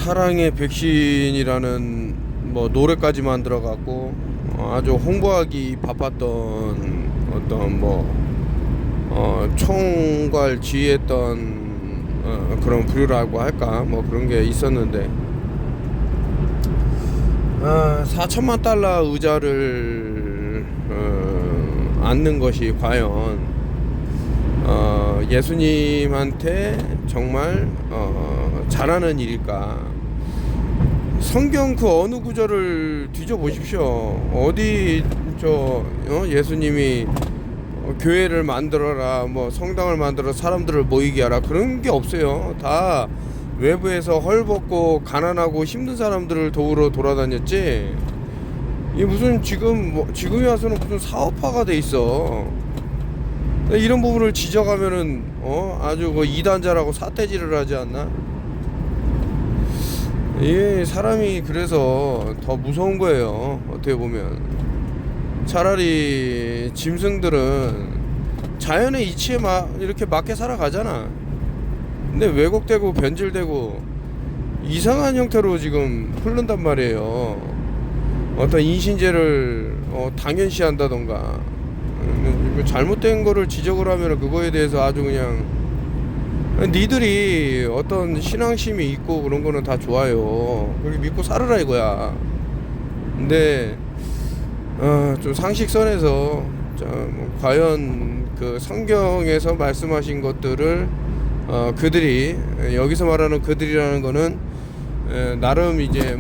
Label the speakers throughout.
Speaker 1: 사랑의 백신이라는 뭐 노래까지 만들어갖고 아주 홍보하기 바빴던 어떤 총괄 지휘했던 그런 부류라고 할까 뭐 그런 게 있었는데 4천만 달러 의자를 앉는 것이 과연 예수님한테 정말 잘하는 일일까? 성경 그 어느 구절을 뒤져보십시오. 어디 예수님이 교회를 만들어라, 뭐 성당을 만들어 사람들을 모이게 하라 그런 게 없어요. 다 외부에서 헐벗고 가난하고 힘든 사람들을 도우러 돌아다녔지. 이 무슨 지금에 와서는 무슨 사업화가 돼 있어. 이런 부분을 지적하면은 아주 그 이단자라고 사태질을 하지 않나? 이 사람이 그래서 더 무서운 거예요. 어떻게 보면 차라리 짐승들은 자연의 이치에 이렇게 맞게 살아가잖아. 근데 왜곡되고 변질되고 이상한 형태로 지금 흐른단 말이에요. 어떤 인신제를 당연시한다던가 잘못된 거를 지적을 하면 그거에 대해서 아주 그냥 니들이 어떤 신앙심이 있고 그런 거는 다 좋아요. 그렇게 믿고 살아라 이거야. 근데 좀 상식선에서 과연 그 성경에서 말씀하신 것들을 그들이 여기서 말하는 그들이라는 거는 나름 이제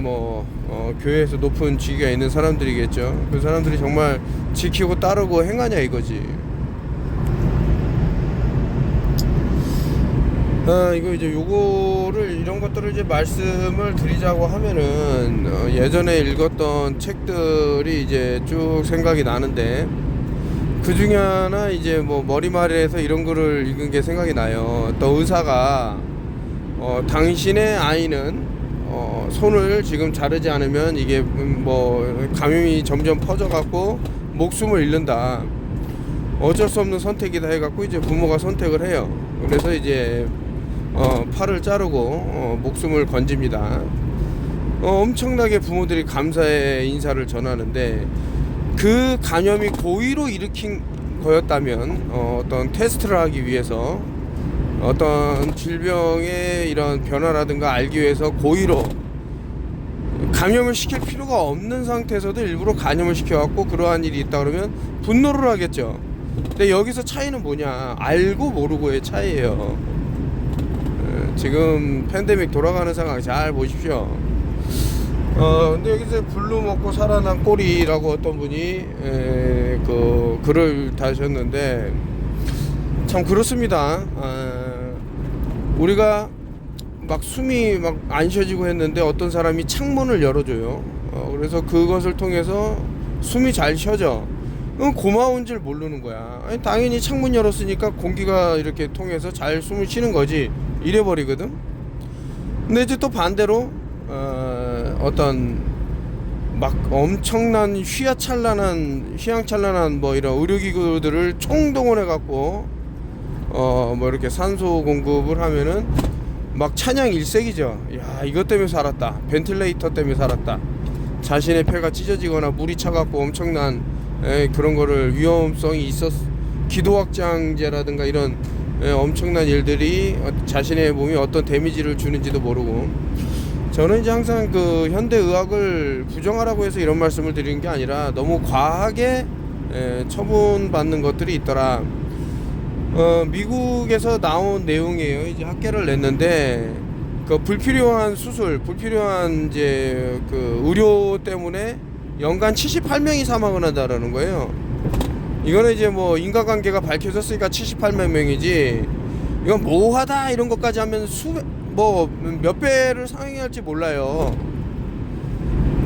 Speaker 1: 교회에서 높은 직위가 있는 사람들이겠죠. 그 사람들이 정말 지키고 따르고 행하냐 이거지. 이거 이제 요거를 이런 것들을 이제 말씀을 드리자고 하면은 예전에 읽었던 책들이 이제 쭉 생각이 나는데 그 중에 하나 이제 머리말에서 이런 거를 읽은 게 생각이 나요. 또 의사가 당신의 아이는 손을 지금 자르지 않으면 이게 감염이 점점 퍼져갖고 목숨을 잃는다. 어쩔 수 없는 선택이다 해갖고 이제 부모가 선택을 해요. 그래서 이제 팔을 자르고 목숨을 건집니다. 엄청나게 부모들이 감사의 인사를 전하는데 그 감염이 고의로 일으킨 거였다면 어떤 테스트를 하기 위해서 어떤 질병의 이런 변화라든가 알기 위해서 고의로 감염을 시킬 필요가 없는 상태에서도 일부러 감염을 시켜갖고 그러한 일이 있다 그러면 분노를 하겠죠. 근데 여기서 차이는 뭐냐, 알고 모르고의 차이예요. 지금 팬데믹 돌아가는 상황 잘 보십시오. 근데 여기서 블루 먹고 살아난 꼬리라고 어떤 분이 그 글을 다셨는데 참 그렇습니다. 우리가 숨이 안 쉬어지고 했는데 어떤 사람이 창문을 열어줘요. 그래서 그것을 통해서 숨이 잘 쉬어져. 고마운 줄 모르는 거야. 아니, 당연히 창문 열었으니까 공기가 이렇게 통해서 잘 숨을 쉬는 거지. 이래버리거든. 근데 이제 또 반대로 어떤 엄청난 휘황찬란한 이런 의료기구들을 총동원해 갖고 이렇게 산소 공급을 하면은 찬양 일색이죠. 야, 이것 때문에 살았다. 벤틸레이터 때문에 살았다. 자신의 폐가 찢어지거나 물이 차갖고 엄청난 그런 거를 위험성이 기도확장제라든가 이런 엄청난 일들이 자신의 몸에 어떤 데미지를 주는지도 모르고. 저는 이제 항상 그 현대의학을 부정하라고 해서 이런 말씀을 드리는 게 아니라 너무 과하게 처분받는 것들이 있더라. 미국에서 나온 내용이에요. 이제 학계를 냈는데 그 불필요한 수술, 불필요한 이제 그 의료 때문에 연간 78명이 사망을 한다라는 거예요. 이거는 이제 인과관계가 밝혀졌으니까 78만 명이지, 이건 모호하다 이런 것까지 하면 몇 배를 상행할지 몰라요.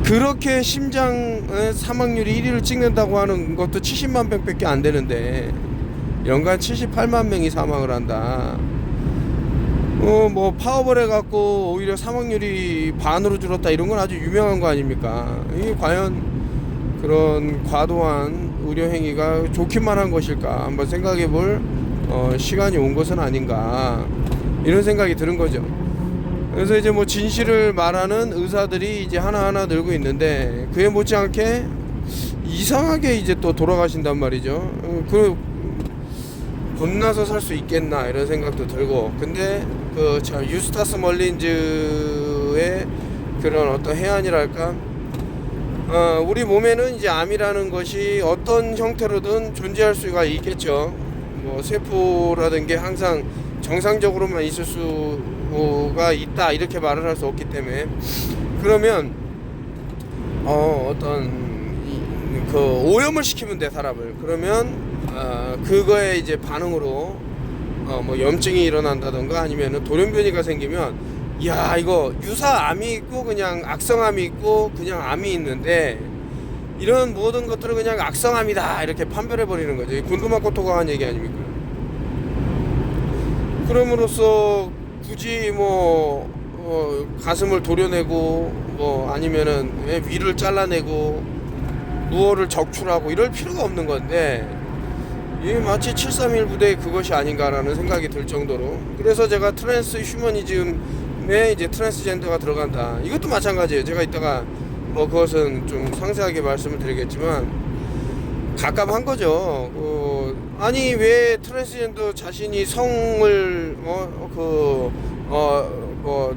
Speaker 1: 그렇게 심장 사망률이 1위를 찍는다고 하는 것도 70만 명밖에 안 되는데 연간 78만 명이 사망을 한다. 파업을 해갖고 오히려 사망률이 반으로 줄었다 이런 건 아주 유명한 거 아닙니까? 이게 과연 그런 과도한 의료 행위가 좋기만 한 것일까 한번 생각해 볼 시간이 온 것은 아닌가 이런 생각이 드는 거죠. 그래서 이제 뭐 진실을 말하는 의사들이 이제 하나하나 늘고 있는데, 그에 못지않게 이상하게 이제 또 돌아가신단 말이죠. 그 겁나서 살 수 있겠나 이런 생각도 들고. 근데 그 참 유스타스 멀린즈의 그런 어떤 해안이랄까, 우리 몸에는 이제 암이라는 것이 어떤 형태로든 존재할 수가 있겠죠. 뭐 세포라든 게 항상 정상적으로만 있을 수가 있다 이렇게 말을 할 수 없기 때문에, 그러면 어떤 그 오염을 시키면 돼, 사람을. 그러면 그거에 이제 반응으로 뭐 염증이 일어난다던가 아니면은 돌연변이가 생기면, 야, 이거 유사암이 있고 그냥 악성암이 있고 그냥 암이 있는데, 이런 모든 것들은 그냥 악성암이다 이렇게 판별해 버리는 거죠. 곤두마코 토가 한 얘기 아닙니까? 그럼으로써 굳이 뭐 가슴을 도려내고 뭐 아니면은 위를 잘라내고 무어를 적출하고 이럴 필요가 없는 건데, 이게 마치 731 부대의 그것이 아닌가라는 생각이 들 정도로. 그래서 제가 트랜스 휴머니즘에 이제 트랜스젠더가 들어간다, 이것도 마찬가지예요. 제가 이따가 뭐 그것은 좀 상세하게 말씀을 드리겠지만, 갑갑한 거죠. 아니 왜 트랜스젠더 자신이 성을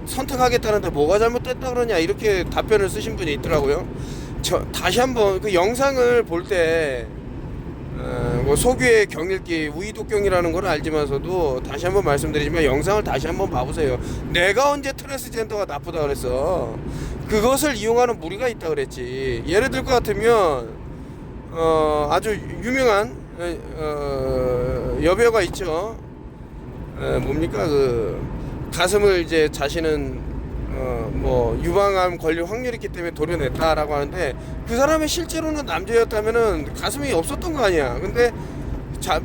Speaker 1: 선택하겠다는데 뭐가 잘못됐다 그러냐, 이렇게 답변을 쓰신 분이 있더라고요. 다시 한번 그 영상을 볼 때 뭐 소규의 경읽기 우이독경이라는 걸 알지만서도 다시 한번 말씀드리지만, 영상을 다시 한번 봐보세요. 내가 언제 트랜스젠더가 나쁘다 그랬어? 그것을 이용하는 무리가 있다 그랬지. 예를 들 것 같으면 아주 유명한 여배우가 있죠. 뭡니까, 그 가슴을 이제 자신은 뭐 유방암 걸릴 확률이 있기 때문에 도려냈다라고 하는데, 그 사람이 실제로는 남자였다면은 가슴이 없었던 거 아니야. 근데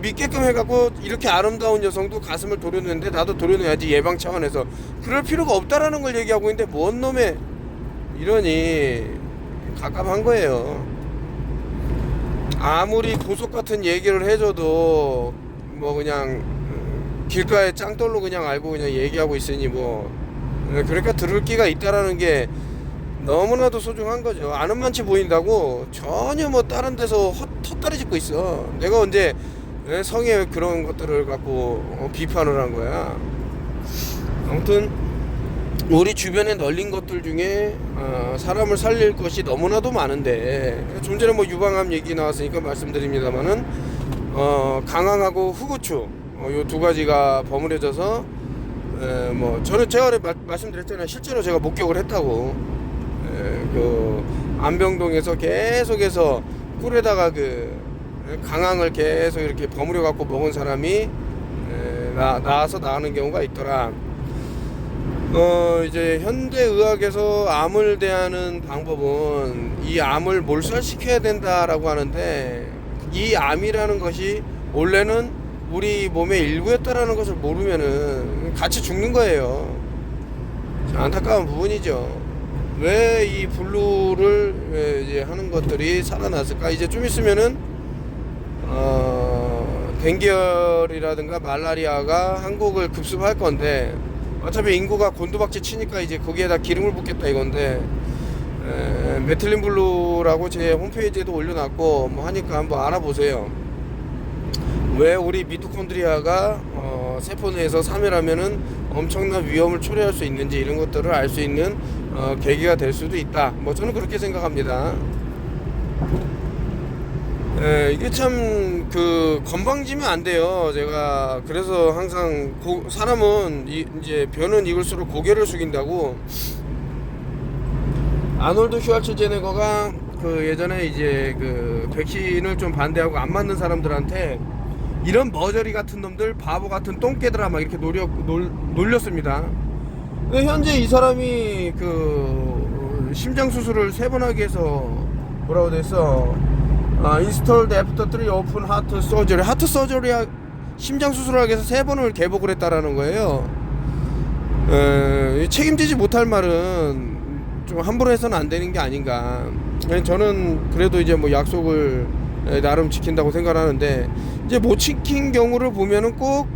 Speaker 1: 믿게끔 해갖고 이렇게 아름다운 여성도 가슴을 도려내는데 나도 도려내야지, 예방 차원에서. 그럴 필요가 없다라는 걸 얘기하고 있는데, 뭔 놈의 이러니 갑갑한 거예요. 아무리 보석 같은 얘기를 해줘도 뭐 그냥 길가에 짱돌로 그냥 알고 그냥 얘기하고 있으니 뭐, 그러니까 들을 기가 있다라는 게 너무나도 소중한 거죠. 아는 만치 보인다고 전혀 뭐 다른 데서 헛다리 짚고 있어. 내가 언제 성의 그런 것들을 갖고 비판을 한 거야. 아무튼 우리 주변에 널린 것들 중에 사람을 살릴 것이 너무나도 많은데, 좀 전에 뭐 유방암 얘기 나왔으니까 말씀드립니다만은 강황하고 흑우추, 요 두 가지가 버무려져서 뭐 저는 제가 말씀드렸잖아요. 실제로 제가 목격을 했다고. 그 안병동에서 계속해서 꿀에다가 그 강황을 계속 이렇게 버무려 갖고 먹은 사람이 나와서 나가는 경우가 있더라. 이제 현대의학에서 암을 대하는 방법은 이 암을 몰살시켜야 된다라고 하는데, 이 암이라는 것이 원래는 우리 몸의 일부였다라는 것을 모르면은 같이 죽는 거예요. 안타까운 부분이죠. 왜 이 블루를 이제 하는 것들이 살아났을까? 이제 좀 있으면은 댕기열이라든가 말라리아가 한국을 급습할 건데, 어차피 인구가 곤두박질 치니까 이제 거기에다 기름을 붓겠다 이건데, 메틸린 블루라고 제 홈페이지에도 올려놨고 뭐 하니까 한번 알아보세요. 왜 우리 미토콘드리아가 세포 내에서 사멸하면은 엄청난 위험을 초래할 수 있는지, 이런 것들을 알 수 있는 계기가 될 수도 있다. 뭐 저는 그렇게 생각합니다. 이게 참 그 건방지면 안 돼요. 제가 그래서 항상 사람은 이제 변은 익을수록 고개를 숙인다고. 아놀드 슈왈츠제네거가 그 예전에 이제 그 백신을 좀 반대하고 안 맞는 사람들한테 이런 머저리 같은 놈들, 바보 같은 똥개들아 막 이렇게 놀렸습니다. 근데 현재 이 사람이 그 심장 수술을 3번 하기 위해서 뭐라고 됐어? installed after 3 open heart surgery. 하트 서저리, 심장 수술을 하기 위해서 3번을 개복을 했다라는 거예요. 책임지지 못할 말은 좀 함부로 해서는 안 되는 게 아닌가. 저는 그래도 이제 뭐 약속을 나름 지킨다고 생각하는데, 이제 못 지킨 경우를 보면은 꼭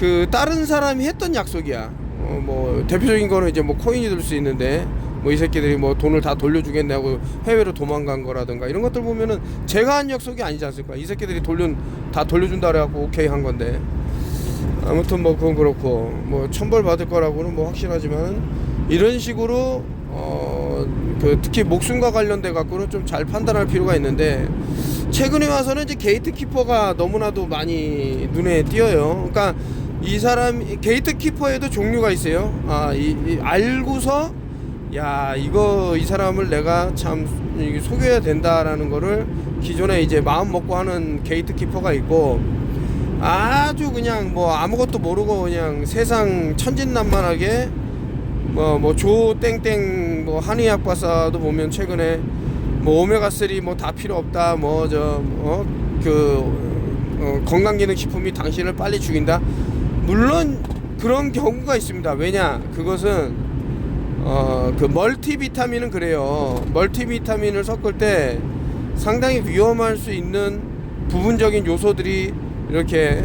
Speaker 1: 그 다른 사람이 했던 약속이야. 뭐 대표적인 거는 이제 뭐 코인이 될 수 있는데 뭐 이 새끼들이 뭐 돈을 다 돌려주겠네 하고 해외로 도망간 거라든가 이런 것들 보면은 제가 한 약속이 아니지 않습니까? 이 새끼들이 다 돌려준다 그래갖고 오케이 한 건데. 아무튼 뭐 그건 그렇고 뭐 천벌 받을 거라고는 뭐 확실하지만 이런 식으로 그 특히 목숨과 관련돼 갖고는 좀 잘 판단할 필요가 있는데 최근에 와서는 이제 게이트키퍼가 너무나도 많이 눈에 띄어요. 그러니까 이 사람 게이트키퍼에도 종류가 있어요. 알고서 야 이거 이 사람을 내가 참 속여야 된다라는 거를 기존에 이제 마음 먹고 하는 게이트키퍼가 있고 아주 그냥 뭐 아무것도 모르고 그냥 세상 천진난만하게 뭐 조 땡땡 뭐 한의학 박사도 보면 최근에 뭐 오메가3 뭐 다 필요 없다 뭐 건강기능식품이 당신을 빨리 죽인다. 물론 그런 경우가 있습니다. 왜냐 그것은 그 멀티비타민은 그래요. 멀티비타민을 섞을 때 상당히 위험할 수 있는 부분적인 요소들이 이렇게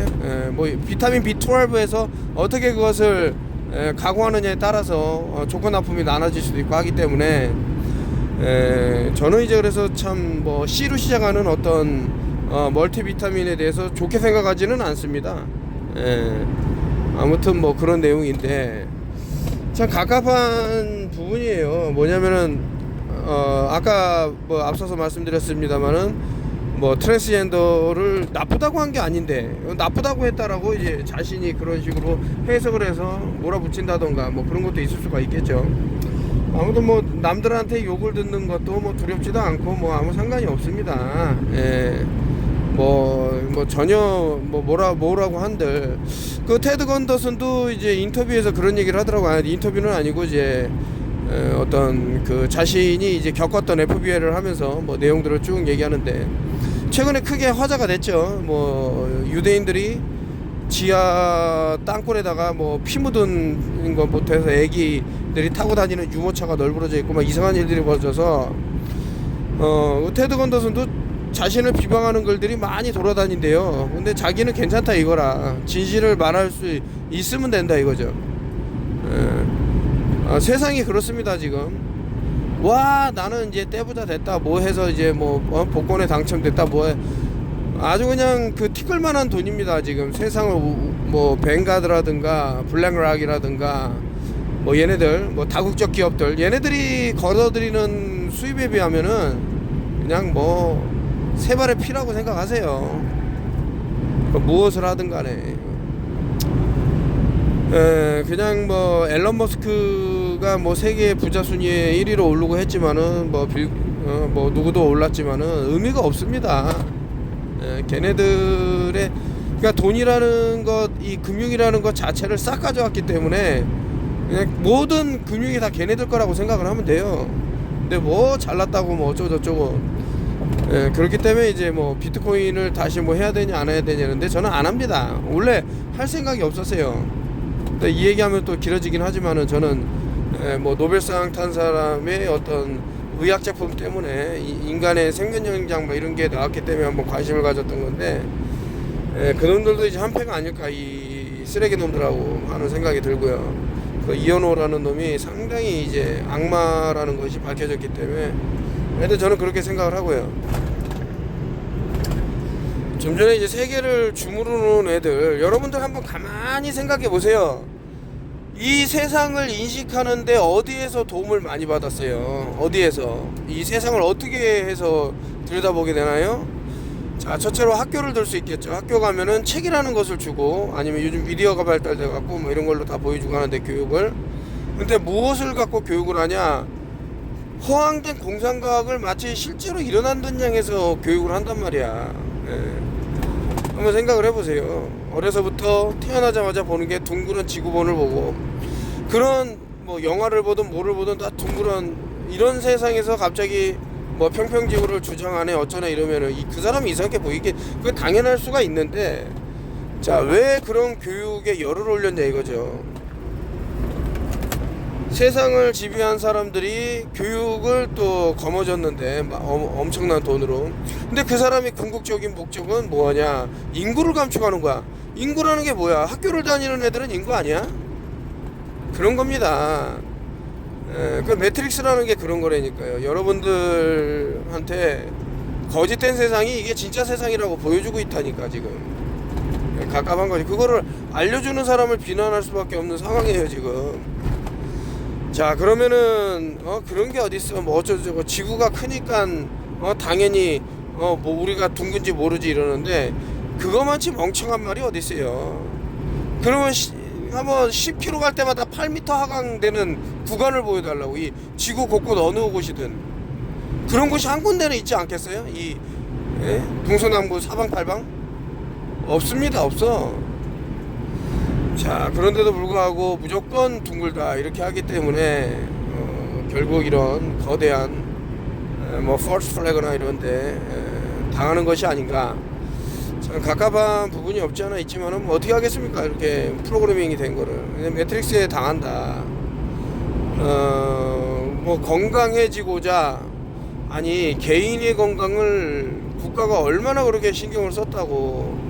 Speaker 1: 뭐 비타민 B12에서 어떻게 그것을 가공하느냐에 따라서 조건 납품이 나눠질 수도 있고 하기 때문에 저는 이제 그래서 참 뭐 C로 시작하는 어떤 멀티비타민에 대해서 좋게 생각하지는 않습니다. 아무튼 뭐 그런 내용인데 참 갑갑한 부분이에요. 뭐냐면은 아까 뭐 앞서서 말씀드렸습니다만은 뭐 트랜스젠더를 나쁘다고 한 게 아닌데 나쁘다고 했다라고 이제 자신이 그런 식으로 해석을 해서 몰아붙인다던가 뭐 그런 것도 있을 수가 있겠죠. 아무튼 뭐 남들한테 욕을 듣는 것도 뭐 두렵지도 않고 뭐 아무 상관이 없습니다. 뭐 전혀 뭐 뭐라고 한들 그 테드 건더슨도 이제 인터뷰에서 그런 얘기를 하더라고요. 인터뷰는 아니고 이제 어떤 그 자신이 이제 겪었던 FBI를 하면서 뭐 내용들을 쭉 얘기하는데 최근에 크게 화제가 됐죠. 뭐 유대인들이 지하 땅굴에다가 뭐 피 묻은 거 못해서 애기들이 타고 다니는 유모차가 널브러져 있고 막 이상한 일들이 벌어져서 테드 건더슨도 자신을 비방하는 글들이 많이 돌아다닌대요. 근데 자기는 괜찮다 이거라. 진실을 말할 수 있으면 된다 이거죠. 세상이 그렇습니다 지금. 와 나는 이제 때부자 됐다 뭐 해서 이제 뭐 복권에 당첨됐다 뭐 아주 그냥 그 티끌만한 돈입니다 지금. 세상을 뭐 뱅가드라든가 블랙락이라든가 뭐 얘네들 뭐 다국적 기업들 얘네들이 걸어들이는 수입에 비하면은 그냥 뭐 세 발의 피라고 생각하세요. 무엇을 하든 간에 그냥 뭐 앨런 머스크가 뭐 세계 부자 순위에 1위로 오르고 했지만은 뭐 누구도 올랐지만은 의미가 없습니다. 걔네들의 그러니까 돈이라는 것, 이 금융이라는 것 자체를 싹 가져왔기 때문에 그냥 모든 금융이 다 걔네들 거라고 생각을 하면 돼요. 근데 뭐 잘났다고 뭐 어쩌고 저쩌고 그렇기 때문에 이제 뭐 비트코인을 다시 뭐 해야 되냐 안 해야 되냐는데 저는 안 합니다. 원래 할 생각이 없었어요. 근데 이 얘기하면 또 길어지긴 하지만은 저는 뭐 노벨상 탄 사람의 어떤 의학 제품 때문에 인간의 생존 영장 뭐 이런 게 나왔기 때문에 한번 관심을 가졌던 건데 그놈들도 이제 한패가 아닐까 이 쓰레기 놈들하고 하는 생각이 들고요. 그 이현호라는 놈이 상당히 이제 악마라는 것이 밝혀졌기 때문에 근데 저는 그렇게 생각을 하고요. 좀 전에 이제 세계를 주무르 놓은 애들 여러분들 한번 가만히 생각해 보세요. 이 세상을 인식하는데 어디에서 도움을 많이 받았어요? 어디에서? 이 세상을 어떻게 해서 들여다보게 되나요? 자, 첫째로 학교를 들 수 있겠죠. 학교 가면은 책이라는 것을 주고 아니면 요즘 미디어가 발달돼 갖고 뭐 이런 걸로 다 보여주고 하는데 교육을. 근데 무엇을 갖고 교육을 하냐? 허황된 공상과학을 마치 실제로 일어난다는 양에서 교육을 한단 말이야. 한번 생각을 해보세요. 어려서부터 태어나자마자 보는 게 둥그런 지구본을 보고 그런 뭐 영화를 보든 뭐를 보든 다 둥그런 이런 세상에서 갑자기 뭐 평평지구를 주장하네 어쩌네 이러면은 그 사람이 이상하게 보이게 그게 당연할 수가 있는데 자, 왜 그런 교육에 열을 올렸냐 이거죠. 세상을 지배한 사람들이 교육을 또 거머쥐었는데 엄청난 돈으로. 근데 그 사람의 궁극적인 목적은 뭐냐? 인구를 감축하는 거야. 인구라는 게 뭐야? 학교를 다니는 애들은 인구 아니야? 그런 겁니다. 그 매트릭스라는 게 그런 거라니까요. 여러분들한테 거짓된 세상이 이게 진짜 세상이라고 보여주고 있다니까 지금. 갑갑한 거지. 그거를 알려주는 사람을 비난할 수밖에 없는 상황이에요 지금. 자, 그러면은 그런 게 어딨어. 뭐 어쩌고저쩌고 지구가 크니까 당연히 뭐 우리가 둥근지 모르지 이러는데, 그거만치 멍청한 말이 어딨어요. 그러면 한번 10km 갈 때마다 8m 하강되는 구간을 보여달라고. 이 지구 곳곳 어느 곳이든 그런 곳이 한 군데는 있지 않겠어요? 이 동서남북 사방팔방 없습니다. 없어. 자, 그런데도 불구하고 무조건 둥글다 이렇게 하기 때문에 결국 이런 거대한 뭐 펄스 플래그나 이런데 당하는 것이 아닌가. 참 갑갑한 부분이 없지 않아 있지만은 뭐 어떻게 하겠습니까? 이렇게 프로그래밍이 된 거를. 매트릭스에 당한다. 뭐 건강해지고자, 아니 개인의 건강을 국가가 얼마나 그렇게 신경을 썼다고.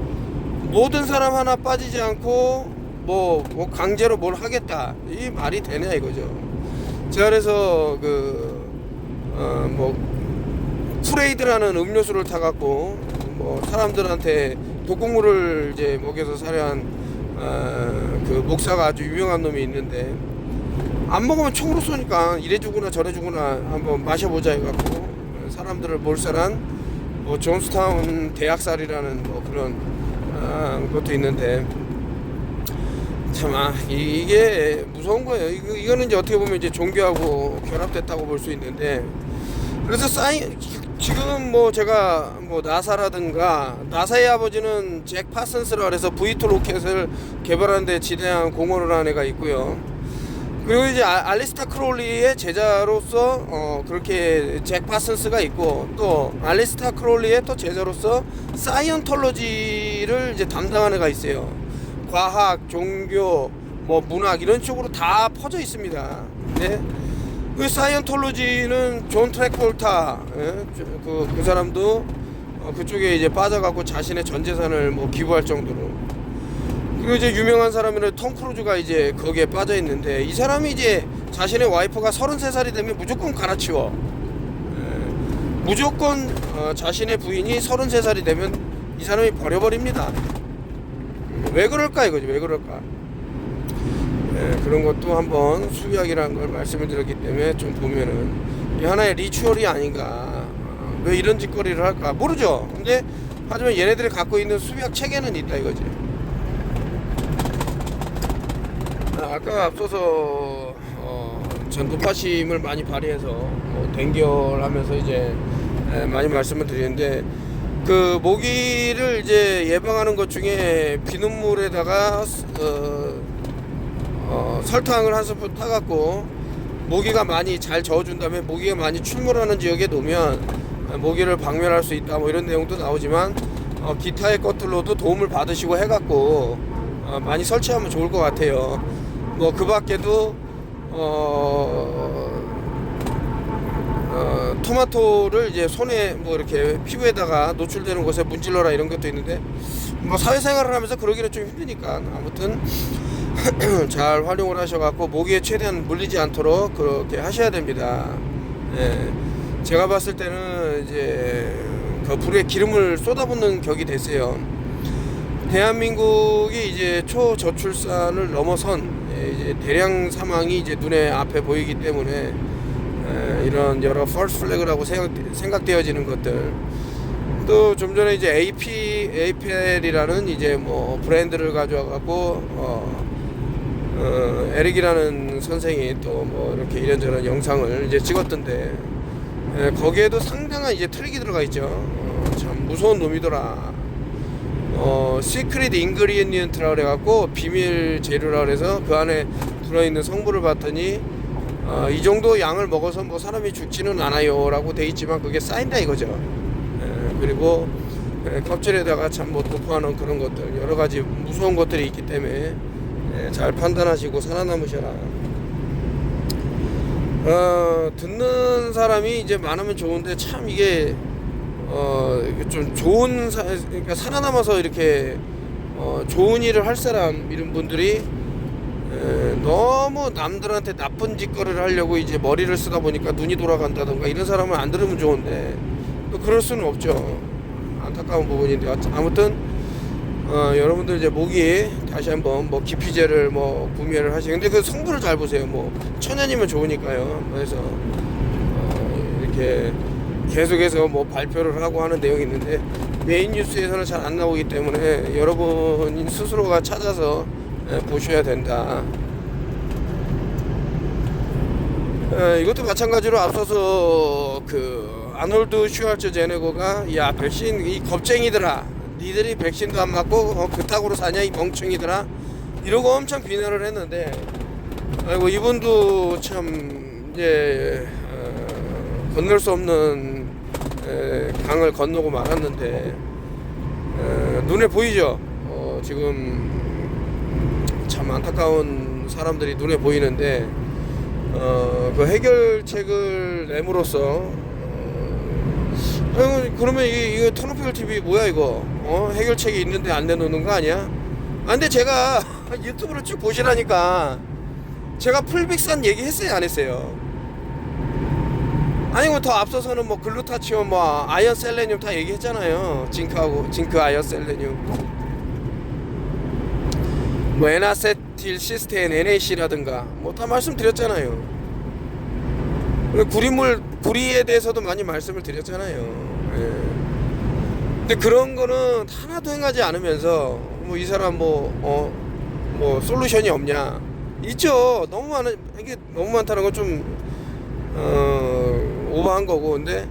Speaker 1: 모든 사람 하나 빠지지 않고 뭐 강제로 뭘 하겠다, 이 말이 되냐 이거죠. 제가 그래서 뭐 쿠레이드라는 음료수를 타갖고 뭐 사람들한테 독극물을 이제 먹여서 살해한 그 목사가 아주 유명한 놈이 있는데, 안 먹으면 총으로 쏘니까 이래 주구나 저래 주구나 한번 마셔보자 해갖고 사람들을 몰살한 뭐 존스타운 대학살이라는 뭐 그런 것도 있는데, 참 이게 무서운 거예요. 이거는 이제 어떻게 보면 이제 종교하고 결합됐다고 볼 수 있는데, 그래서 지금 뭐 제가 뭐 나사라든가, 나사의 아버지는 잭 파슨스라 그래서 V2 로켓을 개발하는데 지대한 공헌을 한 애가 있고요. 그리고 이제 알리스타 크롤리의 제자로서 그렇게 잭 파슨스가 있고, 또 알리스타 크롤리의 또 제자로서 사이언톨로지를 이제 담당하는 애가 있어요. 과학, 종교, 뭐 문학 이런 쪽으로 다 퍼져 있습니다. 네? 그 사이언톨로지는 존 트래볼타, 그 사람도 그쪽에 이제 빠져갖고 자신의 전 재산을 뭐 기부할 정도로. 그리고 이제 유명한 사람은 톰 크루즈가 이제 거기에 빠져 있는데, 이 사람이 이제 자신의 와이프가 33살이 되면 무조건 갈아치워. 무조건 자신의 부인이 33살이 되면 이 사람이 버려버립니다. 왜 그럴까 이거지. 왜 그럴까. 그런 것도 한번 수비학이라는 걸 말씀을 드렸기 때문에 좀 보면은 이 하나의 리추얼이 아닌가. 왜 이런 짓거리를 할까 모르죠. 근데 하지만 얘네들이 갖고 있는 수비학 체계는 있다 이거지. 아까 앞서서 전도파심을 많이 발휘해서 den결하면서 이제 많이 말씀을 드리는데, 그 모기를 이제 예방하는 것 중에 비눗물에다가 설탕을 한 스푼 타갖고 모기가 많이 잘 저어준 다음에 모기가 많이 출몰하는 지역에 놓으면 모기를 박멸할 수 있다 뭐 이런 내용도 나오지만, 기타의 것들로도 도움을 받으시고 해갖고 많이 설치하면 좋을 것 같아요. 뭐 그 밖에도 토마토를 이제 손에 뭐 이렇게 피부에다가 노출되는 곳에 문질러라 이런 것도 있는데, 뭐 사회생활을 하면서 그러기는 좀 힘드니까 아무튼 잘 활용을 하셔갖고 모기에 최대한 물리지 않도록 그렇게 하셔야 됩니다. 제가 봤을 때는 이제 그 불에 기름을 쏟아붓는 격이 됐어요. 대한민국이 이제 초저출산을 넘어선 이제 대량 사망이 이제 눈에 앞에 보이기 때문에 이런 여러 펄스 플래그라고 생각되어지는 것들, 또 좀 전에 이제 APL이라는 이제 뭐 브랜드를 가져와 갖고 에릭이라는 선생이 또 뭐 이렇게 이런저런 영상을 이제 찍었던데, 거기에도 상당한 이제 트릭이 들어가 있죠. 참 무서운 놈이더라. 시크릿 인그리디언트라 그래갖고 비밀 재료라 그래서 그 안에 들어있는 성분을 봤더니 이 정도 양을 먹어서 뭐 사람이 죽지는 않아요 라고 돼 있지만 그게 쌓인다 이거죠. 그리고 껍질에다가 참 뭐 도포하는 그런 것들, 여러 가지 무서운 것들이 있기 때문에 잘 판단하시고 살아남으셔라. 듣는 사람이 이제 많으면 좋은데, 참 이게 좀 좋은 그러니까 살아남아서 이렇게 좋은 일을 할 사람 이런 분들이 너무 남들한테 나쁜 짓거리를 하려고 이제 머리를 쓰다 보니까 눈이 돌아간다던가 이런 사람은 안 들으면 좋은데 또 그럴 수는 없죠. 안타까운 부분인데 아무튼 여러분들 이제 모기 다시 한번 뭐 기피제를 뭐 구매를 하시고 근데 그 성분을 잘 보세요. 뭐 천연이면 좋으니까요. 그래서 이렇게 계속해서 뭐 발표를 하고 하는 내용이 있는데 메인 뉴스에서는 잘 안 나오기 때문에 여러분 스스로가 찾아서 보셔야 된다. 이것도 마찬가지로 앞서서 그 아놀드 슈왈츠제네거가 야 백신 이 겁쟁이들아 니들이 백신도 안 맞고 그따구로 사냐 이 멍청이들아 이러고 엄청 비난을 했는데 아이고 이분도 참 이제 건널 수 없는 강을 건너고 말았는데 눈에 보이죠. 지금 참 안타까운 사람들이 눈에 보이는데 그 해결책을 내므로써 그러면 이거 터너필 TV 뭐야 이거 해결책이 있는데 안 내놓는 거 아니야? 근데 제가 유튜브를 쭉 보시라니까 제가 풀빅산 얘기했어요 안 했어요? 아니 뭐 더 앞서서는 뭐 글루타치온 뭐 아연 셀레늄 다 얘기했잖아요. 징크 아연 셀레늄 뭐 에나세틸 시스테인 NAC라든가 뭐 다 말씀드렸잖아요. 구리에 대해서도 많이 말씀을 드렸잖아요. 근데 그런 거는 하나도 행하지 않으면서 뭐 이 사람 뭐 솔루션이 없냐? 있죠. 이게 너무 많다는 건 좀 오버한 거고 근데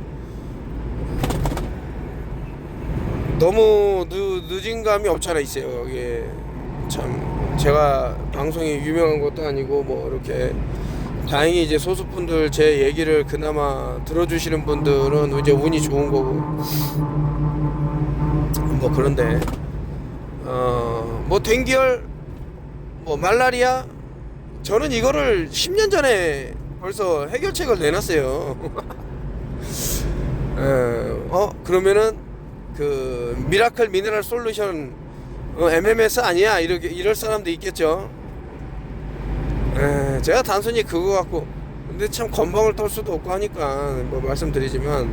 Speaker 1: 너무 늦은 감이 없잖아 있어요. 이게 참 제가 방송이 유명한 것도 아니고 뭐 이렇게 다행히 이제 소수분들 제 얘기를 그나마 들어주시는 분들은 이제 운이 좋은 거고 뭐 그런데 뭐 댕기열 뭐 말라리아 저는 이거를 10년 전에 벌써 해결책을 내놨어요. 그러면은 그 미라클 미네랄 솔루션 MMS 아니야 이럴 사람도 있겠죠. 제가 단순히 그거 갖고 근데 참 건방을 떨 수도 없고 하니까 뭐 말씀드리지만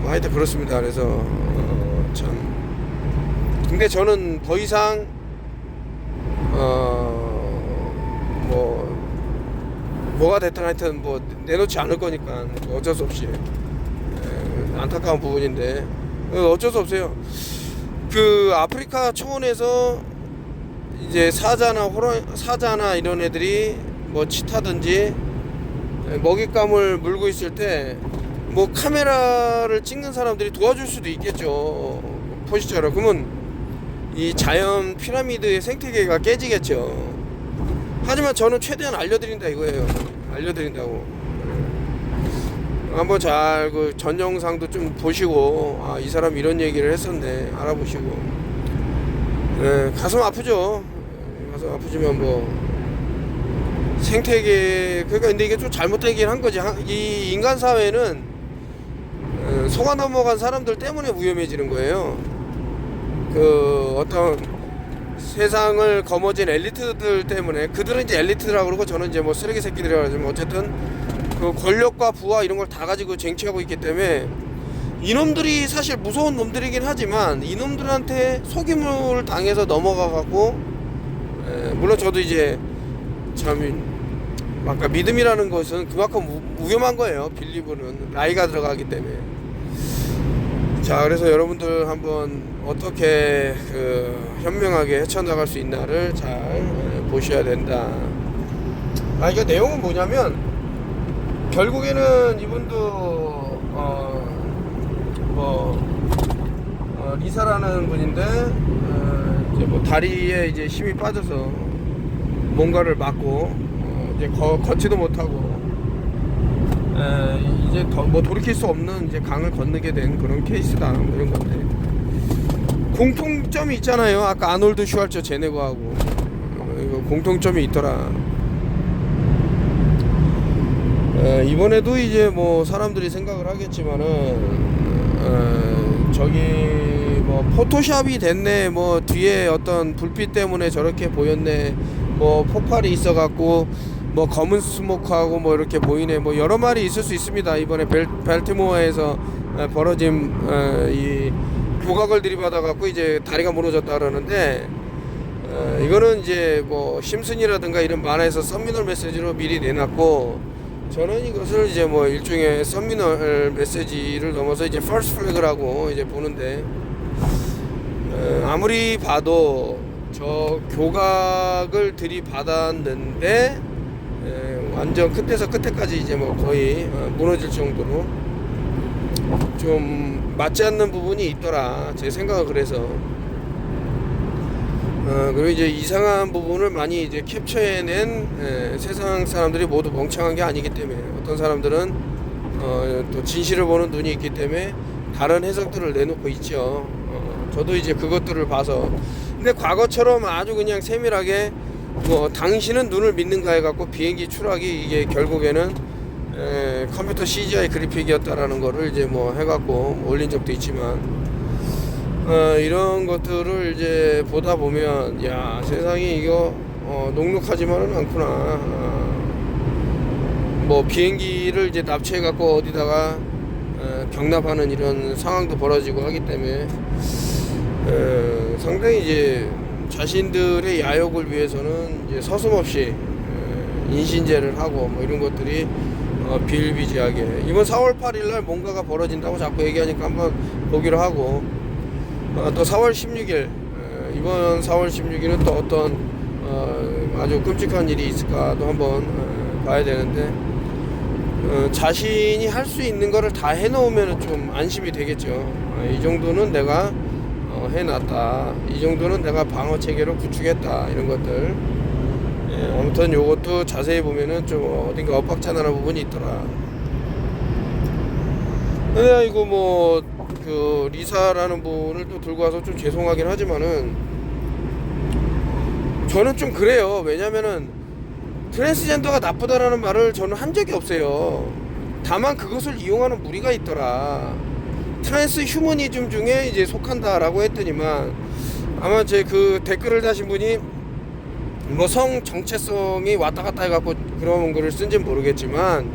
Speaker 1: 뭐 하여튼 그렇습니다. 그래서 참 근데 저는 더 이상 뭐가 됐든 하여튼 뭐 내놓지 않을 거니까 어쩔 수 없이 안타까운 부분인데 어쩔 수 없어요. 그 아프리카 초원에서 이제 사자나 이런 애들이 뭐 치타든지 먹잇감을 물고 있을 때 뭐 카메라를 찍는 사람들이 도와줄 수도 있겠죠. 보시죠. 그러면 이 자연 피라미드의 생태계가 깨지겠죠. 하지만 저는 최대한 알려드린다 이거예요. 알려드린다고. 한번 잘 그 전 영상도 좀 보시고 이 사람 이런 얘기를 했었네 알아보시고 가슴 아프죠. 가슴 아프지만 뭐 생태계 그러니까 근데 이게 좀 잘못되긴 한 거지. 이 인간 사회는 속아 넘어간 사람들 때문에 위험해지는 거예요. 그 어떤 세상을 거머쥔 엘리트들 때문에 그들은 이제 엘리트라고 그러고 저는 이제 뭐 쓰레기 새끼들이라고 하지만 어쨌든 그 권력과 부와 이런 걸 다 가지고 쟁취하고 있기 때문에 이놈들이 사실 무서운 놈들이긴 하지만 이놈들한테 속임을 당해서 넘어가 갖고 물론 저도 이제 참 아까 믿음이라는 것은 그만큼 위험한 거예요. 빌리브는 나이가 들어가기 때문에. 자 그래서 여러분들 한번 어떻게 그 현명하게 헤쳐나갈 수 있나를 잘 보셔야 된다. 이게 내용은 뭐냐면 결국에는 이분도 리사라는 분인데 이제 뭐 다리에 이제 힘이 빠져서 뭔가를 맞고 이제 걷지도 못하고 이제 뭐 돌이킬 수 없는 이제 강을 건너게 된 그런 케이스다 뭐 이런 건데 공통점이 있잖아요. 아까 아놀드 슈왈츠제네거하고 이거 공통점이 있더라. 이번에도 이제 뭐 사람들이 생각을 하겠지만은 저기 뭐 포토샵이 됐네, 뭐 뒤에 어떤 불빛 때문에 저렇게 보였네, 뭐 폭발이 있어갖고 뭐 검은 스모크하고 뭐 이렇게 보이네, 뭐 여러 말이 있을 수 있습니다. 이번에 발티모어에서 벌어진 이 교각을 들이받아갖고 이제 다리가 무너졌다 그러는데, 이거는 이제 뭐 심슨이라든가 이런 만화에서 서미널 메시지로 미리 내놨고, 저는 이것을 이제 뭐 일종의 서미널 메시지를 넘어서 이제 퍼스트 플래그라고 이제 보는데, 아무리 봐도 저 교각을 들이받았는데 완전 끝에서 끝에까지 이제 뭐 거의 무너질 정도로 좀 맞지 않는 부분이 있더라, 제 생각은. 그래서 그리고 이제 이상한 부분을 많이 이제 캡처해낸 세상 사람들이 모두 멍청한 게 아니기 때문에, 어떤 사람들은 또 진실을 보는 눈이 있기 때문에 다른 해석들을 내놓고 있죠. 저도 이제 그것들을 봐서, 근데 과거처럼 아주 그냥 세밀하게 뭐 당신은 눈을 믿는가 해갖고 비행기 추락이 이게 결국에는 컴퓨터 CGI 그래픽이었다라는 거를 이제 뭐 해갖고 올린 적도 있지만, 이런 것들을 이제 보다 보면, 야, 세상이 이거 녹록하지만은 않구나. 뭐 비행기를 이제 납치해갖고 어디다가 병납하는 이런 상황도 벌어지고 하기 때문에 상당히 이제 자신들의 야욕을 위해서는 이제 서슴없이 인신제를 하고 뭐 이런 것들이 비일비재하게, 이번 4월 8일날 뭔가가 벌어진다고 자꾸 얘기하니까 한번 보기로 하고, 또 4월 16일, 이번 4월 16일은 또 어떤 아주 끔찍한 일이 있을까도 한번 봐야 되는데, 자신이 할 수 있는 거를 다 해놓으면 좀 안심이 되겠죠. 이 정도는 내가 해놨다, 이 정도는 내가 방어 체계를 구축했다, 이런 것들. 아무튼 요것도 자세히 보면은 좀 어딘가 엇박자나는 부분이 있더라. 근데 이거 뭐 그 리사라는 분을 또 들고 와서 좀 죄송하긴 하지만은, 저는 좀 그래요. 왜냐면은 트랜스젠더가 나쁘다라는 말을 저는 한 적이 없어요. 다만 그것을 이용하는 무리가 있더라. 트랜스 휴머니즘 중에 이제 속한다라고 했더니만, 아마 제 그 댓글을 다신 분이 뭐 성 정체성이 왔다 갔다 해갖고 그런 글을 쓴지는 모르겠지만,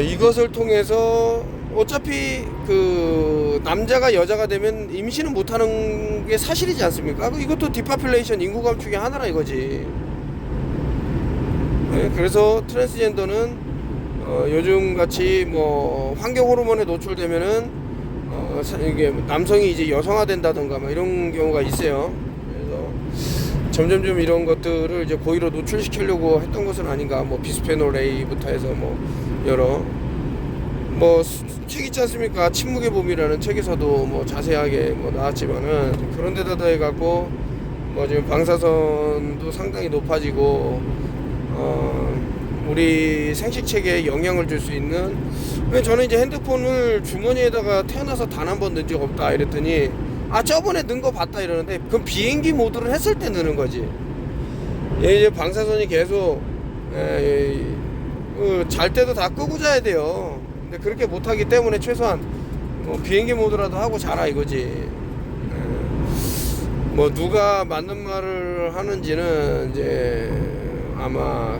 Speaker 1: 이것을 통해서 어차피 그 남자가 여자가 되면 임신은 못하는 게 사실이지 않습니까? 이것도 디파퓰레이션, 인구 감축의 하나라 이거지. 그래서 트랜스젠더는 요즘 같이 뭐 환경 호르몬에 노출되면은 이게 남성이 이제 여성화된다던가 뭐 이런 경우가 있어요. 그래서 점점점 이런 것들을 이제 고의로 노출시키려고 했던 것은 아닌가. 뭐 비스페놀 A부터 해서 뭐 여러 뭐 책 있지 않습니까? 침묵의 봄이라는 책에서도 뭐 자세하게 뭐 나왔지만은, 그런 데다가 해갖고 뭐 지금 방사선도 상당히 높아지고 우리 생식체계에 영향을 줄 수 있는, 저는 이제 핸드폰을 주머니에다가 태어나서 단 한 번 넣은 적 없다 이랬더니, 아 저번에 넣은 거 봤다 이러는데, 그럼 비행기 모드를 했을 때 넣는 거지. 이제 방사선이 계속 잘 때도 다 끄고 자야 돼요. 근데 그렇게 못하기 때문에 최소한 비행기 모드라도 하고 자라 이거지. 뭐 누가 맞는 말을 하는지는 이제 아마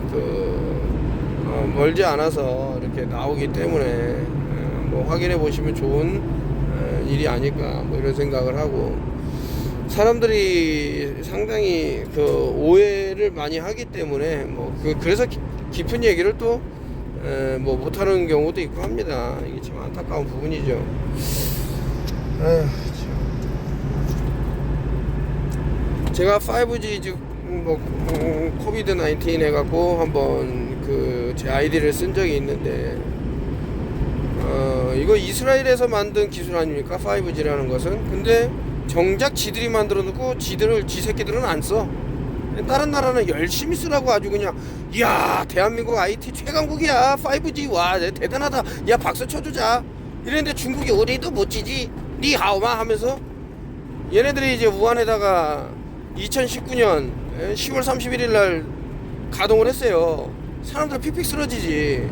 Speaker 1: 멀지 않아서 이렇게 나오기 때문에 뭐 확인해 보시면 좋은 일이 아닐까, 뭐 이런 생각을 하고, 사람들이 상당히 그 오해를 많이 하기 때문에 뭐 그래서 깊은 얘기를 또 뭐 못하는 경우도 있고 합니다. 이게 참 안타까운 부분이죠. 제가 5G 즉 뭐 코비드 19 해갖고 한번 그 제 아이디를 쓴 적이 있는데, 이거 이스라엘에서 만든 기술 아닙니까? 5G라는 것은. 근데 정작 지들이 만들어 놓고 지 새끼들은 안 써. 다른 나라는 열심히 쓰라고 아주 그냥, 이야 대한민국 IT 최강국이야, 5G 와 대단하다, 야 박수 쳐주자 이랬는데, 중국이 어디도 못지지 니하오마 하면서 얘네들이 이제 우한에다가 2019년 10월 31일 날 가동을 했어요. 사람들 픽픽 쓰러지지.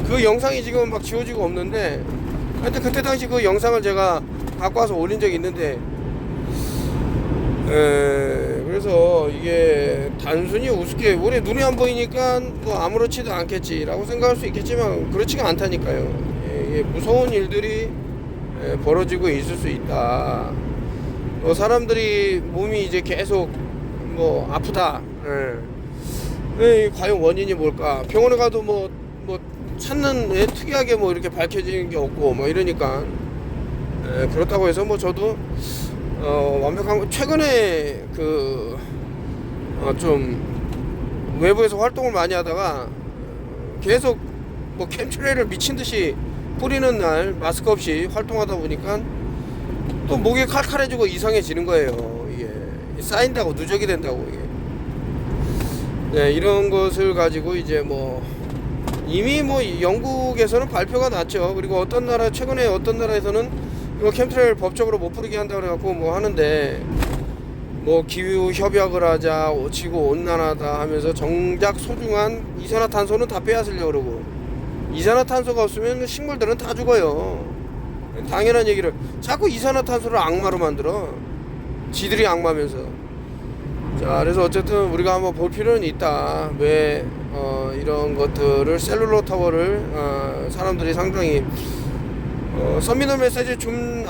Speaker 1: 그 영상이 지금 막 지워지고 없는데, 하여튼 그때 당시 그 영상을 제가 갖고 와서 올린 적이 있는데, 그래서 이게 단순히 우습게 우리 눈에 안 보이니까 뭐 아무렇지도 않겠지라고 생각할 수 있겠지만 그렇지가 않다니까요. 이게 무서운 일들이 벌어지고 있을 수 있다. 사람들이 몸이 이제 계속 뭐 아프다. 과연 원인이 뭘까? 병원에 가도 뭐 찾는 특이하게 뭐 이렇게 밝혀지는 게 없고 뭐 이러니까 그렇다고 해서 뭐 저도 완벽한 최근에 좀 외부에서 활동을 많이 하다가 계속 뭐 캠트레일을 미친 듯이 뿌리는 날 마스크 없이 활동하다 보니까 또 목이 칼칼해지고 이상해지는 거예요. 이게 쌓인다고 누적이 된다고 이게. 네, 이런 것을 가지고 이제 뭐 이미 뭐 영국에서는 발표가 났죠. 그리고 어떤 나라 최근에 어떤 나라에서는 이거 캠트레일 법적으로 못 부르게 한다 그래갖고 뭐 하는데 뭐 기후 협약을 하자 지구 온난화다 하면서 정작 소중한 이산화탄소는 다 빼앗으려고 그러고 이산화탄소가 없으면 식물들은 다 죽어요. 당연한 얘기를 자꾸 이산화탄소를 악마로 만들어. 지들이 악마면서. 자, 그래서 어쨌든 우리가 한번 볼 필요는 있다. 왜 이런 것들을 셀룰러 타워를 사람들이 상당히 서미널 메시지 좀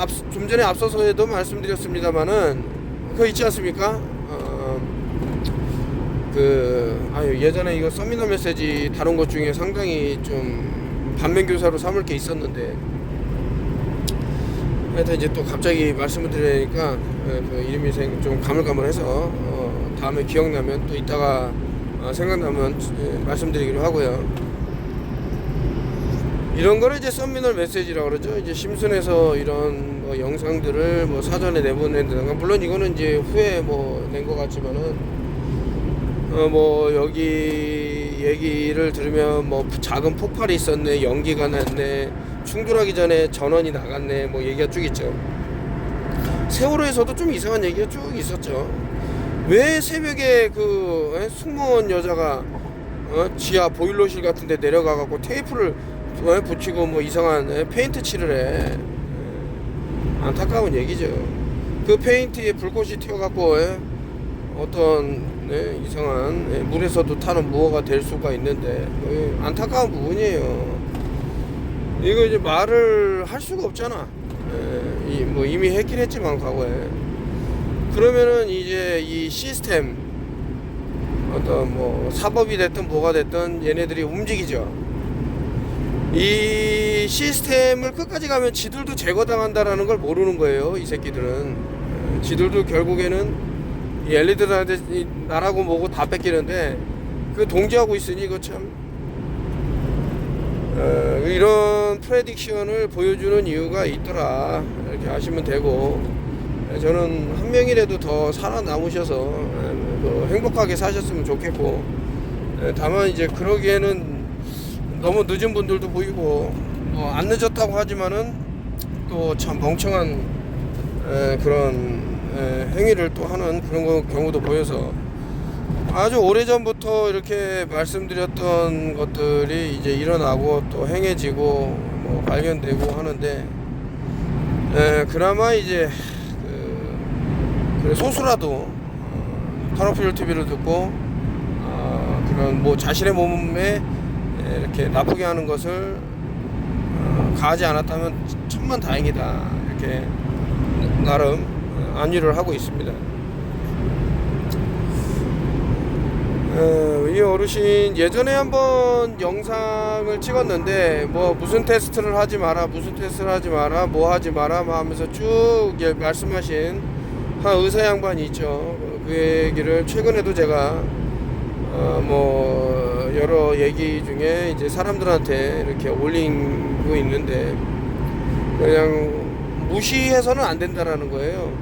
Speaker 1: 전에 앞서서에도 말씀드렸습니다만은 그거 있지 않습니까? 예전에 이거 서미널 메시지 다룬 것 중에 상당히 좀 반면교사로 삼을 게 있었는데 하여튼 이제 또 갑자기 말씀을 드리니까 그 이름이 좀 가물가물해서 다음에 기억나면 또 이따가 생각나면 말씀드리기로 하고요. 이런 거를 이제 서미널 메시지라고 그러죠. 이제 심슨에서 이런 뭐 영상들을 뭐 사전에 내보낸다든가, 물론 이거는 이제 후에 뭐 낸 것 같지만은 뭐 여기 얘기를 들으면 뭐 작은 폭발이 있었네, 연기가 났네, 충돌하기 전에 전원이 나갔네, 뭐 얘기가 쭉 있죠. 세월호에서도 좀 이상한 얘기가 쭉 있었죠. 왜 새벽에 승무원 여자가 지하 보일러실 같은데 내려가갖고 테이프를 붙이고 뭐 이상한 페인트 칠을 해. 안타까운 얘기죠. 그 페인트에 불꽃이 튀어갖고 어떤 이상한 물에서도 타는 무어가 될 수가 있는데 안타까운 부분이에요. 이거 이제 말을 할 수가 없잖아. 뭐 이미 했긴 했지만 과거에. 그러면은 이제 이 시스템 어떤 뭐 사법이 됐든 뭐가 됐든 얘네들이 움직이죠. 이 시스템을 끝까지 가면 지들도 제거당한다라는 걸 모르는 거예요. 이 새끼들은. 지들도 결국에는 이 엘리트들한테 나라고 뭐고 다 뺏기는데 그 동지하고 있으니 이거 참 이런 프레딕션을 보여주는 이유가 있더라. 이렇게 하시면 되고, 저는 한 명이라도 더 살아남으셔서 행복하게 사셨으면 좋겠고, 다만 이제 그러기에는 너무 늦은 분들도 보이고 안 늦었다고 하지만은 또 참 멍청한 그런 행위를 또 하는 그런 경우도 보여서 아주 오래전부터 이렇게 말씀드렸던 것들이 이제 일어나고 또 행해지고 뭐 발견되고 하는데 그나마 이제 그래 소수라도 터너필 TV를 듣고 그런 뭐 자신의 몸에 이렇게 나쁘게 하는 것을 가하지 않았다면 천만 다행이다, 이렇게 나름 안위를 하고 있습니다. 이 어르신 예전에 한번 영상을 찍었는데 뭐 무슨 테스트를 하지 마라, 무슨 테스트를 하지 마라, 뭐 하지 마라 하면서 쭉 말씀하신 한 의사 양반이 있죠. 그 얘기를 최근에도 제가 뭐 여러 얘기 중에 이제 사람들한테 이렇게 올리고 있는데 그냥 무시해서는 안 된다라는 거예요.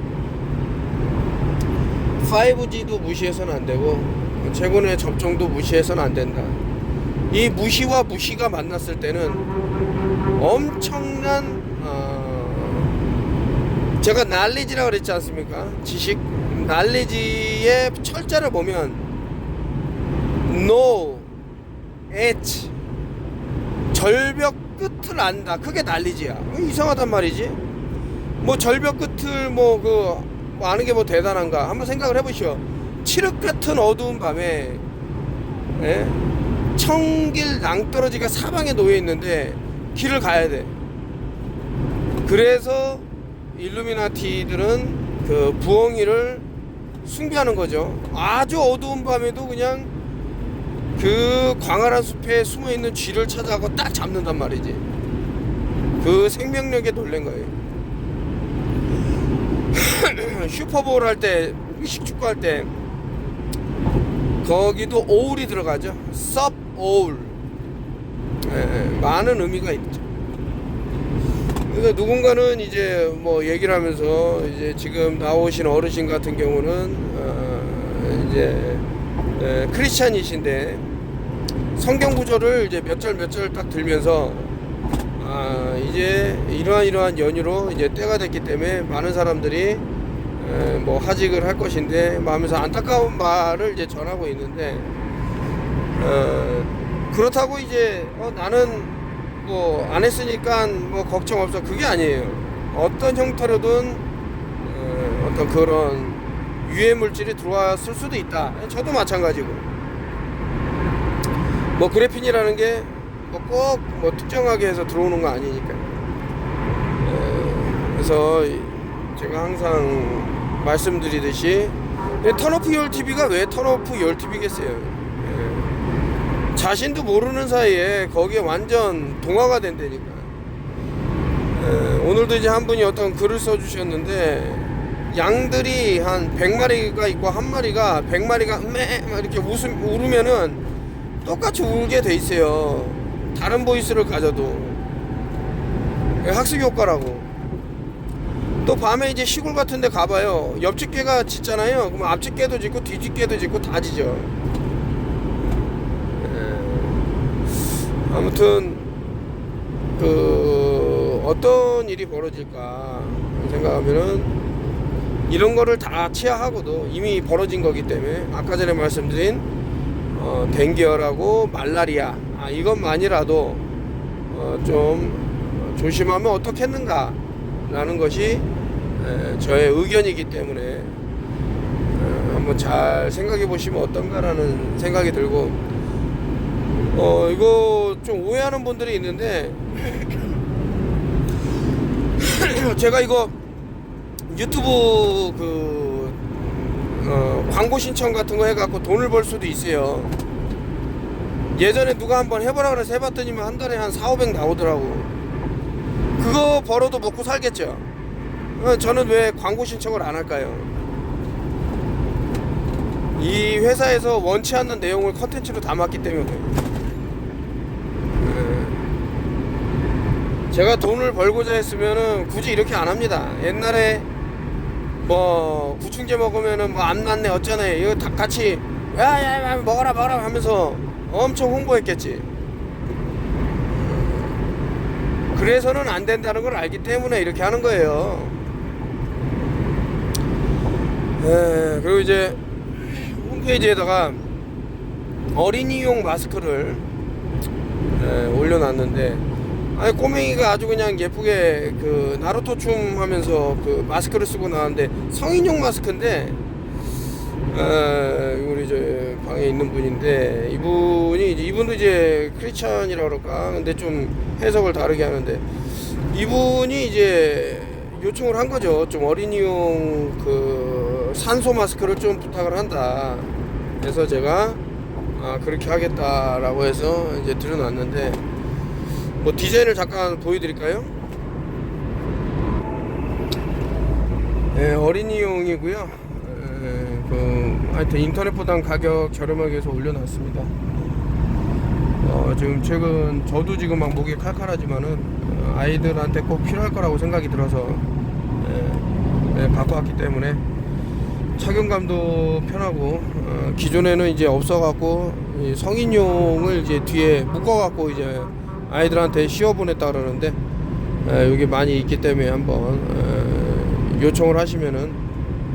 Speaker 1: 5G도 무시해서는 안 되고 최근에 접종도 무시해서는 안 된다. 이 무시와 무시가 만났을 때는 엄청난 제가 날리지라고 그랬지 않습니까? 지식 날리지의 철자를 보면 no, edge, 절벽 끝을 안다. 그게 난리지야. 이상하단 말이지. 뭐 절벽 끝을 뭐 아는 게 뭐 대단한가 한번 생각을 해보시오. 칠흑 같은 어두운 밤에, 예? 청길 낭떠러지가 사방에 놓여 있는데 길을 가야 돼. 그래서 일루미나티들은 그 부엉이를 숭배하는 거죠. 아주 어두운 밤에도 그냥 그 광활한 숲에 숨어 있는 쥐를 찾아가고 딱 잡는단 말이지. 그 생명력에 놀란 거예요. 슈퍼볼 할 때, 식축구 할 때 거기도 오울이 들어가죠. 섭 오울. 많은 의미가 있죠. 그래서 누군가는 이제 뭐 얘기를 하면서 이제 지금 나오신 어르신 같은 경우는 이제 크리스찬이신데 성경 구절을 이제 몇 절 딱 들면서 이제 이러한 연유로 이제 때가 됐기 때문에 많은 사람들이 뭐 하직을 할 것인데 하면서 안타까운 말을 이제 전하고 있는데, 그렇다고 이제 나는 뭐 안 했으니까 뭐 걱정 없어, 그게 아니에요. 어떤 형태로든 어떤 그런 유해 물질이 들어왔을 수도 있다. 저도 마찬가지고, 뭐 그래핀이라는 게 뭐 꼭 뭐 특정하게 해서 들어오는 거 아니니까. 그래서 제가 항상 말씀드리듯이 턴오프 열 TV가 왜 턴오프 열 TV겠어요. 자신도 모르는 사이에 거기에 완전 동화가 된다니까. 오늘도 이제 한 분이 어떤 글을 써주셨는데, 양들이 한 100마리가 있고 한 마리가 100마리가 막 이렇게 울으면은 똑같이 울게 돼 있어요. 다른 보이스를 가져도. 학습 효과라고. 또 밤에 이제 시골 같은 데 가봐요. 옆집 개가 짖잖아요. 그럼 앞집 개도 짖고 뒤집 개도 짖고 다 짖어. 아무튼 그 어떤 일이 벌어질까 생각하면은 이런 거를 다 치하하고도 이미 벌어진 거기 때문에, 아까 전에 말씀드린 댕기열하고 말라리아, 이것만이라도 좀 조심하면 어떻겠는가 라는 것이 저의 의견이기 때문에 한번 잘 생각해 보시면 어떤가라는 생각이 들고, 이거 좀 오해하는 분들이 있는데 제가 이거 유튜브 광고 신청 같은 거 해갖고 돈을 벌 수도 있어요. 예전에 누가 한번 해보라 그래서 해봤더니만 한 달에 한 4,500 나오더라고. 그거 벌어도 먹고 살겠죠. 저는 왜 광고 신청을 안 할까요? 이 회사에서 원치 않는 내용을 컨텐츠로 담았기 때문에. 제가 돈을 벌고자 했으면은 굳이 이렇게 안 합니다. 옛날에 뭐 구충제 먹으면은 뭐 안 낫네 어쩌네 이거 다 같이 야 먹어라 하면서 엄청 홍보했겠지. 그래서는 안 된다는 걸 알기 때문에 이렇게 하는 거예요. 그리고 이제 홈페이지에다가 어린이용 마스크를 올려놨는데, 꼬맹이가 아주 그냥 예쁘게 그 나루토 춤 하면서 그 마스크를 쓰고 나왔는데, 성인용 마스크인데, 우리 저 방에 있는 분인데, 이분도 이제 크리스찬이라 그럴까? 근데 좀 해석을 다르게 하는데, 이분이 이제 요청을 한 거죠. 좀 어린이용 그 산소 마스크를 좀 부탁을 한다. 그래서 제가 그렇게 하겠다라고 해서 이제 들여놨는데, 뭐 디자인을 잠깐 보여드릴까요? 어린이용이고요. 하여튼 인터넷보단 가격 저렴하게 해서 올려놨습니다. 지금 최근 저도 지금 막 목이 칼칼하지만은 아이들한테 꼭 필요할 거라고 생각이 들어서 갖고 왔기 때문에 착용감도 편하고, 기존에는 이제 없어갖고 성인용을 이제 뒤에 묶어갖고 이제 아이들한테 씌워보냈다 그러는데, 여기 많이 있기 때문에 한번 요청을 하시면은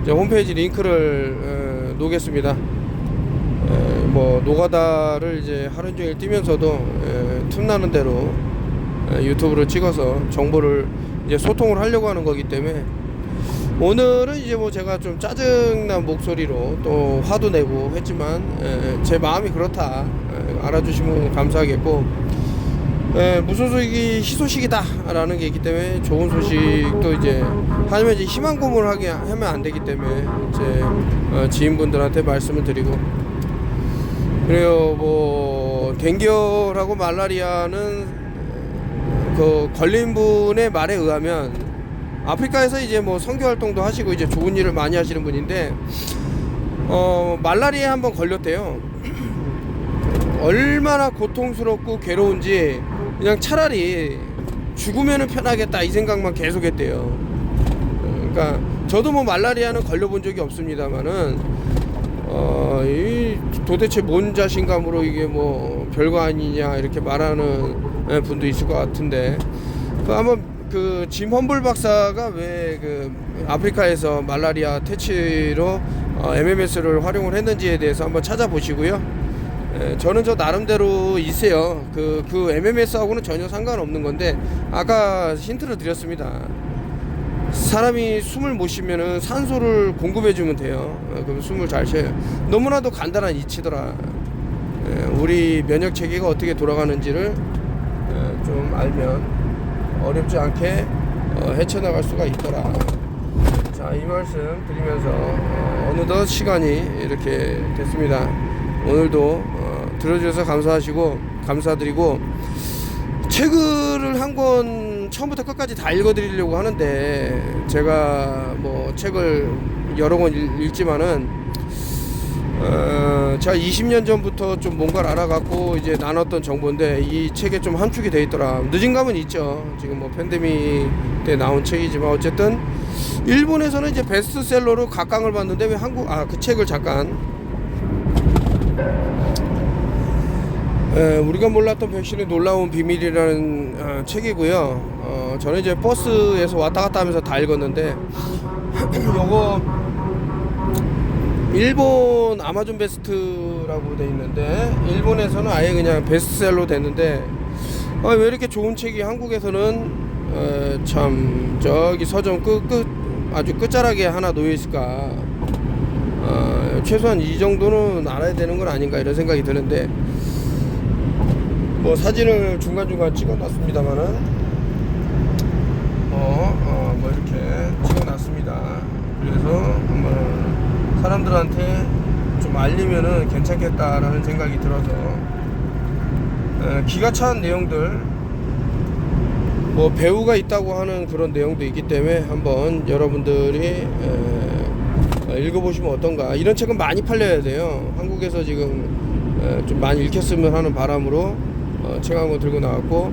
Speaker 1: 이제 홈페이지 링크를 놓겠습니다. 뭐 노가다를 이제 하루 종일 뛰면서도 틈나는 대로 유튜브를 찍어서 정보를 이제 소통을 하려고 하는 거기 때문에 오늘은 이제 뭐 제가 좀 짜증난 목소리로 또 화도 내고 했지만 제 마음이 그렇다 알아주시면 감사하겠고, 무슨 소식이 희소식이다 라는 게 있기 때문에 좋은 소식도 이제 하지만 이제 희망 고문을 하면 안 되기 때문에 제 지인분들한테 말씀을 드리고, 그래요. 뭐 댕결하고 말라리아는 그 걸린 분의 말에 의하면 아프리카에서 이제 뭐 선교 활동도 하시고 이제 좋은 일을 많이 하시는 분인데 말라리아에 한번 걸렸대요. 얼마나 고통스럽고 괴로운지 그냥 차라리 죽으면은 편하겠다 이 생각만 계속했대요. 그러니까 저도 뭐 말라리아는 걸려본 적이 없습니다만은 이 도대체 뭔 자신감으로 이게 뭐 별거 아니냐 이렇게 말하는 분도 있을 것 같은데, 한번 그 짐 험블 박사가 왜 그 아프리카에서 말라리아 퇴치로 MMS를 활용을 했는지에 대해서 한번 찾아보시고요. 저는 저 나름대로 있어요. 그 MMS하고는 전혀 상관없는 건데 아까 힌트를 드렸습니다. 사람이 숨을 못 쉬면은 산소를 공급해 주면 돼요. 그럼 숨을 잘 쉬어요. 너무나도 간단한 이치더라. 우리 면역 체계가 어떻게 돌아가는지를 좀 알면 어렵지 않게 헤쳐나갈 수가 있더라. 자, 이 말씀 드리면서 어느덧 시간이 이렇게 됐습니다. 오늘도 들어주셔서 감사드리고, 책을 한 권 처음부터 끝까지 다 읽어드리려고 하는데 제가 뭐 책을 여러 권 읽지만은 제가 20년 전부터 좀 뭔가를 알아갖고 이제 나눴던 정보인데 이 책에 좀 함축이 돼 있더라. 늦은 감은 있죠. 지금 뭐 팬데믹 때 나온 책이지만 어쨌든 일본에서는 이제 베스트셀러로 각광을 받는데 왜 그 책을 잠깐 우리가 몰랐던 백신의 놀라운 비밀이라는 책이고요. 저는 이제 버스에서 왔다 갔다 하면서 다 읽었는데 요거 일본 아마존 베스트라고 돼 있는데 일본에서는 아예 그냥 베스트셀러 됐는데 왜 이렇게 좋은 책이 한국에서는 참 저기 서점 아주 끝자락에 하나 놓여 있을까. 최소한 이 정도는 알아야 되는 건 아닌가 이런 생각이 드는데, 뭐 사진을 중간중간 찍어놨습니다만은 뭐 이렇게 찍어놨습니다. 그래서 한번 사람들한테 좀 알리면은 괜찮겠다라는 생각이 들어서 기가 찬 내용들, 뭐 배우가 있다고 하는 그런 내용도 있기 때문에 한번 여러분들이 읽어보시면 어떤가. 이런 책은 많이 팔려야 돼요. 한국에서 지금 좀 많이 읽혔으면 하는 바람으로 책 한 권 들고 나왔고,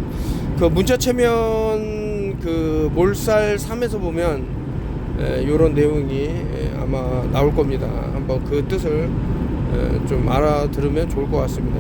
Speaker 1: 그 문자 체면 그 몰살 3에서 보면 요런 내용이 아마 나올 겁니다. 한번 그 뜻을 좀 알아들으면 좋을 것 같습니다.